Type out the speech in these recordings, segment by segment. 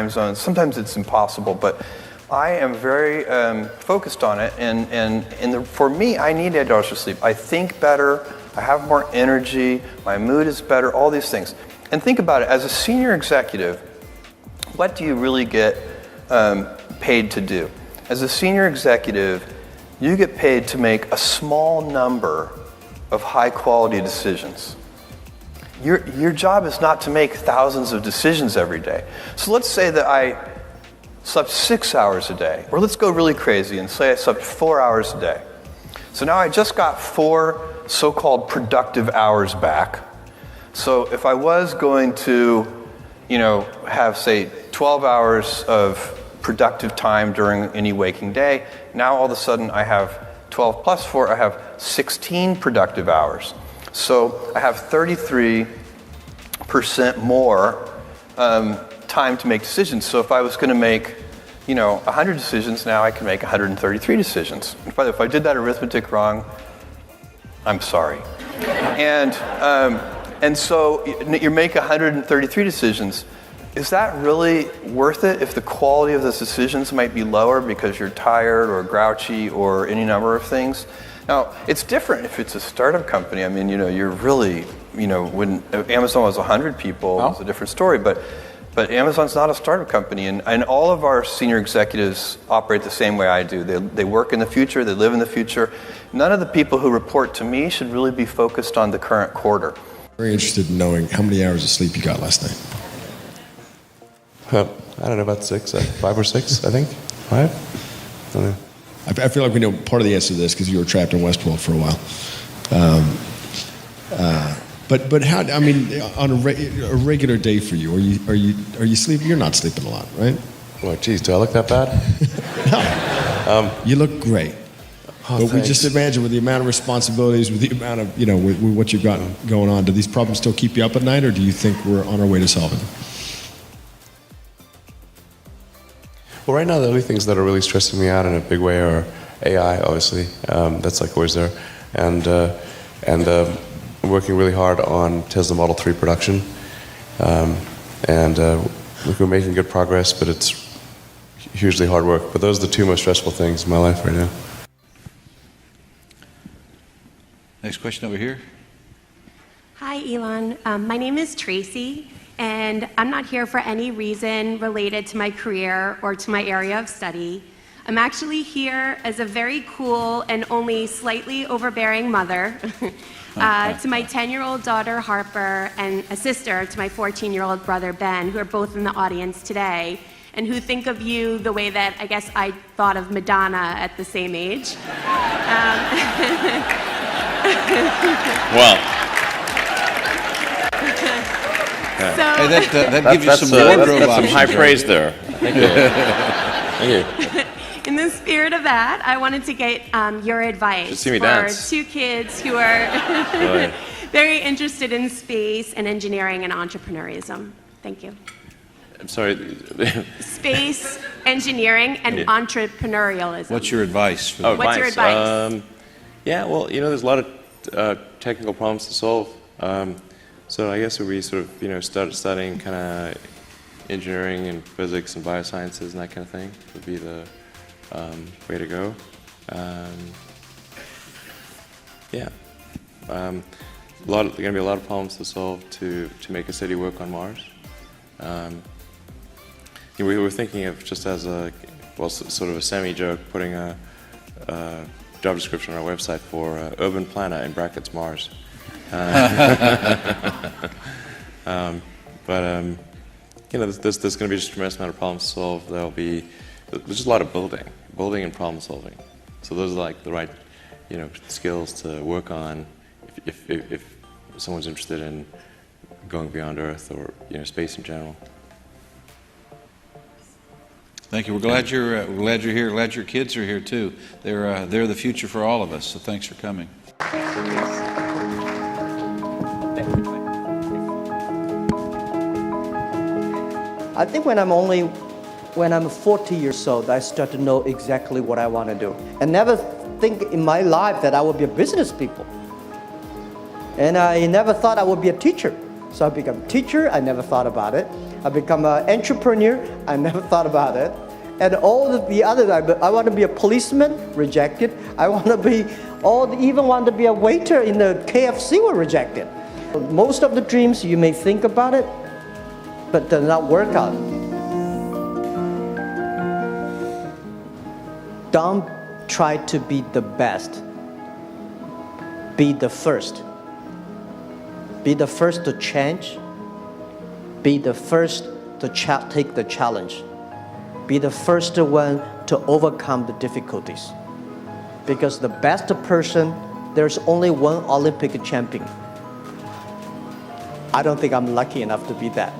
time zones. Sometimes it's impossible, but I am very focused on it. And for me, I need 8 hours of sleep. I think better. I have more energy. My mood is better. All these things. And think about it. As a senior executive, what do you really get paid to do? As a senior executive, you get paid to make a small number of high-quality decisions. Your job is not to make thousands of decisions every day. So let's say that I slept 6 hours a day, or let's go really crazy and say I slept 4 hours a day. So now I just got 4 so-called productive hours back. So if I was going to, have, say, 12 hours of productive time during any waking day, now all of a sudden I have 12 plus 4, I have 16 productive hours. So I have 33% more time to make decisions. So if I was going to make, 100 decisions, now I can make 133 decisions. And by the way, if I did that arithmetic wrong, I'm sorry. And so you make 133 decisions. Is that really worth it if the quality of those decisions might be lower because you're tired or grouchy or any number of things? Now, it's different if it's a startup company. I mean, you're really, when Amazon was 100 people, it's a different story. But Amazon's not a startup company. And all of our senior executives operate the same way I do. They work in the future. They live in the future. None of the people who report to me should really be focused on the current quarter. Very interested in knowing how many hours of sleep you got last night. I don't know, about 6, 5 or 6, I think. 5? I don't know. I feel like we know part of the answer to this because you were trapped in Westworld for a while. But how? I mean, on a regular day for you, are you sleeping? You're not sleeping a lot, right? Oh, geez, do I look that bad? No. You look great. Oh, but we thanks. just imagine with the amount of responsibilities, with the amount of with what you've got going on, do these problems still keep you up at night, or do you think we're on our way to solving them? Well, right now the only things that are really stressing me out in a big way are AI, obviously. That's like always there, and I'm working really hard on Tesla Model 3 production, and we're making good progress, but it's hugely hard work. But those are the 2 most stressful things in my life right now. Next question over here. Hi, Elon. My name is Tracy, and I'm not here for any reason related to my career or to my area of study. I'm actually here as a very cool and only slightly overbearing mother to my 10-year-old daughter, Harper, and a sister to my 14-year-old brother, Ben, who are both in the audience today, and who think of you the way that I guess I thought of Madonna at the same age. Well. So, Hey, that gives you some wardrobe that's some options, high right? praise there. Thank you. Thank you. in the spirit of that, I wanted to get your advice Should see me for dance. 2 kids who are very interested in space and engineering and entrepreneurism. Thank you. I'm sorry. Space, engineering, and entrepreneurialism. What's your advice? For What's your advice? Yeah, well, there's a lot of technical problems to solve. So I guess if we sort of, start studying kind of engineering and physics and biosciences and that kind of thing would be the way to go. There are going to be a lot of problems to solve to make a city work on Mars. We were thinking of just as sort of a semi-joke, putting a job description on our website for urban planner in brackets Mars. There's going to be just a tremendous amount of problems to solve. There's just a lot of building and problem solving. So those are like the right, skills to work on if someone's interested in going beyond Earth or space in general. Thank you. We're glad you're here. Glad your kids are here too. They're the future for all of us. So thanks for coming. I think when I'm 40 years old, I start to know exactly what I want to do. I never think in my life that I would be a business people. And I never thought I would be a teacher. So I became a teacher. I never thought about it. I become an entrepreneur. I never thought about it. And all the others, I want to be a policeman, rejected. I want to be, even want to be a waiter in the KFC, were rejected. Most of the dreams, you may think about it, but does not work out. Don't try to be the best. Be the first. Be the first to change. Be the first to take the challenge. Be the first one to overcome the difficulties. Because the best person, there's only one Olympic champion. I don't think I'm lucky enough to be that.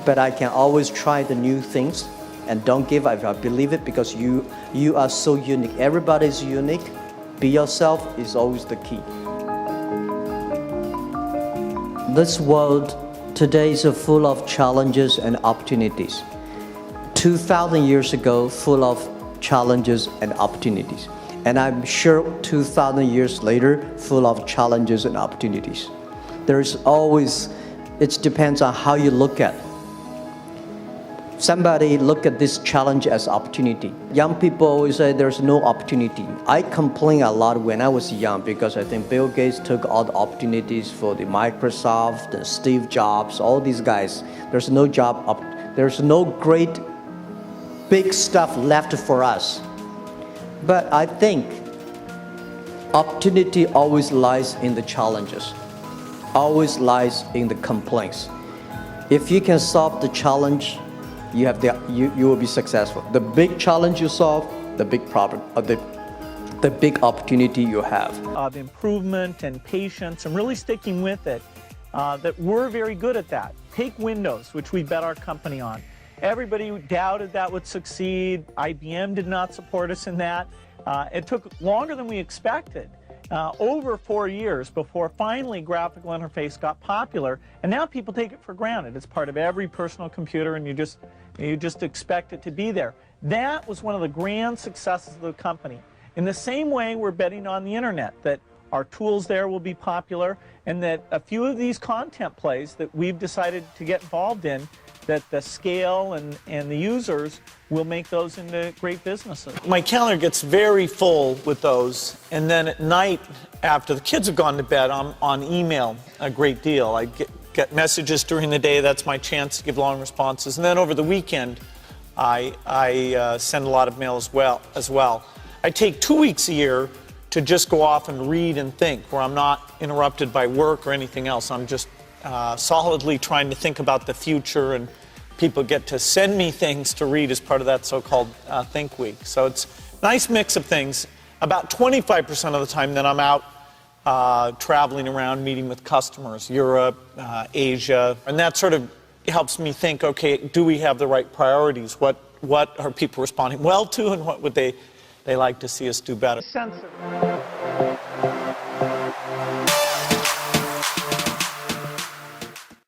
But I can always try the new things and don't give up. I believe it because you are so unique. Everybody is unique. Be yourself is always the key. This world today is full of challenges and opportunities. 2,000 years ago, full of challenges and opportunities. And I'm sure 2,000 years later, full of challenges and opportunities. There's always, it depends on how you look at it. Somebody look at this challenge as opportunity. Young people always say there's no opportunity. I complain a lot when I was young because I think Bill Gates took all the opportunities for the Microsoft and Steve Jobs, all these guys. There's no job, there's no great big stuff left for us. But I think opportunity always lies in the challenges, always lies in the complaints. If you can solve the challenge, you will be successful. The big challenge you solve, the big problem, the big opportunity you have. Of improvement and patience and really sticking with it, that we're very good at that. Take Windows, which we bet our company on. Everybody doubted that would succeed. IBM did not support us in that. It took longer than we expected. Over 4 years before finally graphical interface got popular, and now people take it for granted. It's part of every personal computer, and you just expect it to be there. That was one of the grand successes of the company. In the same way, we're betting on the internet, that our tools there will be popular, and that a few of these content plays that we've decided to get involved in, that the scale and the users will make those into great businesses. My calendar gets very full with those, and then at night, after the kids have gone to bed, I'm on email a great deal. I get messages during the day, that's my chance to give long responses, and then over the weekend, I send a lot of mail as well. I take 2 weeks a year to just go off and read and think, where I'm not interrupted by work or anything else. I'm just solidly trying to think about the future, and people get to send me things to read as part of that so-called Think Week. So it's a nice mix of things. About 25% of the time that I'm out traveling around, meeting with customers, Europe, Asia, and that sort of helps me think, okay, do we have the right priorities? What are people responding well to, and what would they like to see us do better? Sensitive.